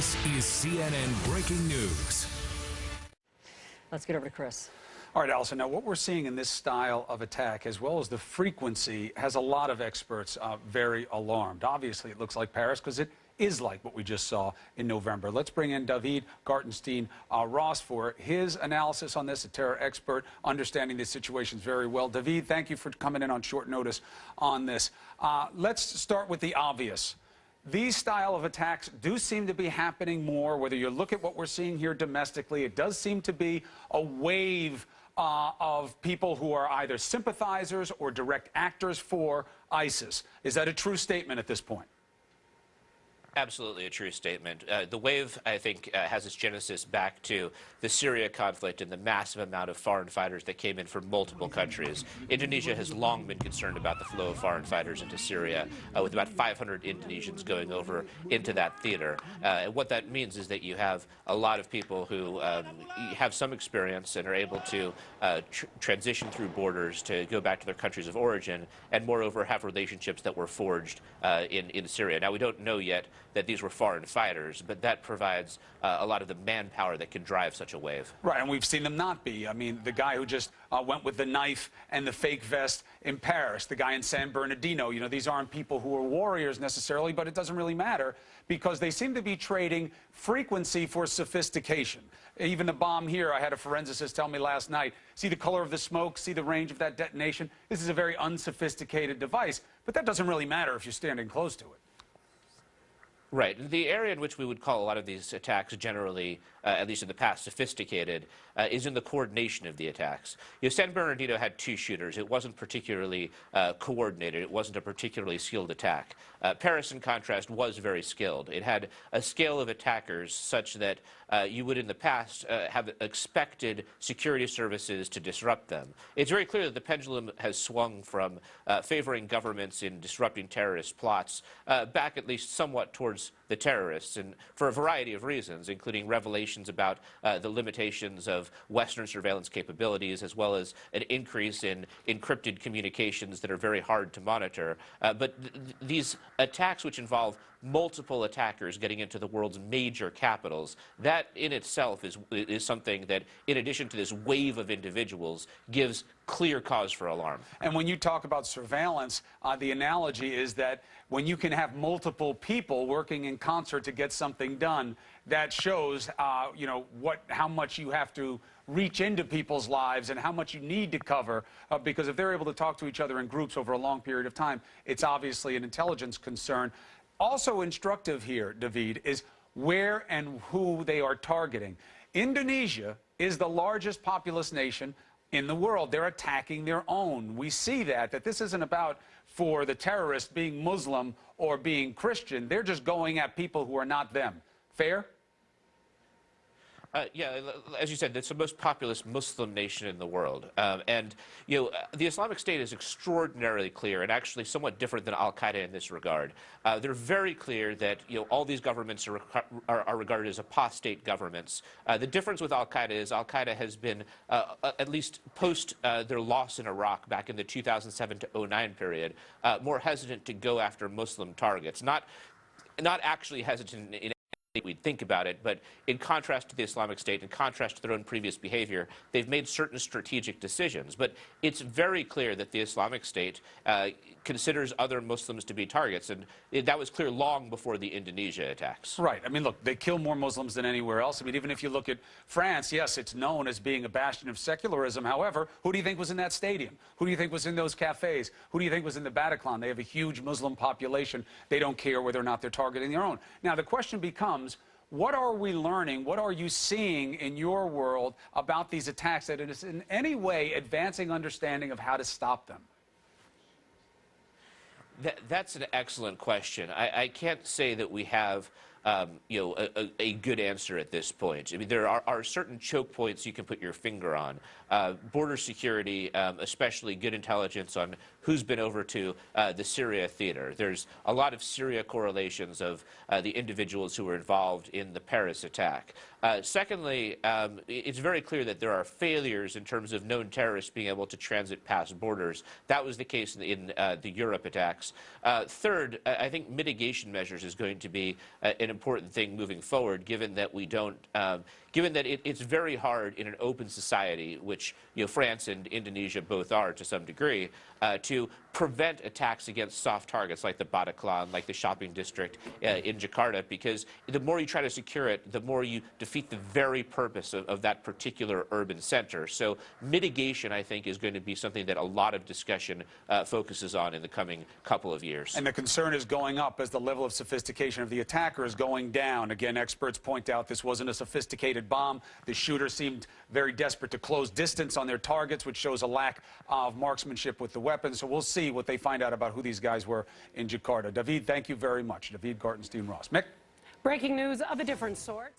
This is CNN Breaking News. Let's get over to Chris. All right, Allison, now what we're seeing in this style of attack, as well as the frequency, has a lot of experts very alarmed. Obviously, it looks like Paris because it is like what we just saw in November. Let's bring in Daveed Gartenstein-Ross for his analysis on this, a terror expert, understanding the situations very well. Daveed, thank you for coming in on short notice on this. Let's start with the obvious. These style of attacks do seem to be happening more. Whether you look at what we're seeing here domestically, it does seem to be a wave of people who are either sympathizers or direct actors for ISIS. Is that a true statement at this point? Absolutely a true statement. The wave, I think, has its genesis back to the Syria conflict and the massive amount of foreign fighters that came in from multiple countries. Indonesia has long been concerned about the flow of foreign fighters into Syria, with about 500 Indonesians going over into that theater. And what that means is that you have a lot of people who have some experience and are able to transition through borders to go back to their countries of origin, and moreover have relationships that were forged in Syria. Now, we don't know yet that these were foreign fighters, but that provides a lot of the manpower that can drive such a wave. Right, and we've seen them not be. I mean, the guy who just went with the knife and the fake vest in Paris, the guy in San Bernardino, you know, these aren't people who are warriors necessarily, but it doesn't really matter because they seem to be trading frequency for sophistication. Even the bomb here, I had a forensicist tell me last night, see the color of the smoke, see the range of that detonation? This is a very unsophisticated device, but that doesn't really matter if you're standing close to it. Right. The area in which we would call a lot of these attacks generally, at least in the past, sophisticated, is in the coordination of the attacks. You know, San Bernardino had two shooters. It wasn't particularly coordinated. It wasn't a particularly skilled attack. Paris, in contrast, was very skilled. It had a scale of attackers such that you would, in the past, have expected security services to disrupt them. It's very clear that the pendulum has swung from favoring governments in disrupting terrorist plots back at least somewhat towards the terrorists, and for a variety of reasons, including revelations about the limitations of Western surveillance capabilities, as well as an increase in encrypted communications that are very hard to monitor. But these attacks, which involve multiple attackers getting into the world's major capitals, that in itself is something that, in addition to this wave of individuals, gives clear cause for alarm. And when you talk about surveillance, the analogy is that when you can have multiple people working in concert to get something done, that shows, you know, how much you have to reach into people's lives and how much you need to cover, because if they're able to talk to each other in groups over a long period of time, it's obviously an intelligence concern. Also instructive here, Daveed, is where and who they are targeting. Indonesia is the largest populous nation in the world. They're attacking their own. We see that this isn't about for the terrorists being Muslim or being Christian. They're just going at people who are not them. Fair? Yeah, as you said, it's the most populous Muslim nation in the world. And, you know, the Islamic State is extraordinarily clear and actually somewhat different than al-Qaeda in this regard. They're very clear that, you know, all these governments are regarded as apostate governments. The difference with al-Qaeda is al-Qaeda has been, at least post their loss in Iraq back in the 2007 to 2009 period, more hesitant to go after Muslim targets. Not actually hesitant in we'd think about it, but in contrast to the Islamic State, in contrast to their own previous behavior, they've made certain strategic decisions. But it's very clear that the Islamic State considers other Muslims to be targets, and that was clear long before the Indonesia attacks. Right. I mean, look, they kill more Muslims than anywhere else. I mean, even if you look at France, yes, it's known as being a bastion of secularism. However, who do you think was in that stadium? Who do you think was in those cafes? Who do you think was in the Bataclan? They have a huge Muslim population. They don't care whether or not they're targeting their own. Now, the question becomes, what are we learning? What are you seeing in your world about these attacks that is in any way advancing understanding of how to stop them? That's an excellent question. I can't say that we have you know, a good answer at this point. I mean, there are certain choke points you can put your finger on. Border security, especially good intelligence on who's been over to the Syria theater. There's a lot of Syria correlations of the individuals who were involved in the Paris attack. Secondly, it's very clear that there are failures in terms of known terrorists being able to transit past borders. That was the case in the Europe attacks. Third, I think mitigation measures is going to be an important thing moving forward, given that we don't, given that it's very hard in an open society, which France and Indonesia both are to some degree, to prevent attacks against soft targets like the Bataclan, like the shopping district in Jakarta, because the more you try to secure it, the more you defeat the very purpose of that particular urban center. So mitigation, I think, is going to be something that a lot of discussion focuses on in the coming couple of years. And the concern is going up as the level of sophistication of the attacker is going down. Again, experts point out this wasn't a sophisticated bomb. The shooter seemed very desperate to close distance on their targets, which shows a lack of marksmanship with the weapon. So we'll see what they find out about who these guys were in Jakarta. Daveed, thank you very much. Daveed Gartenstein-Ross. Mick? Breaking news of a different sort.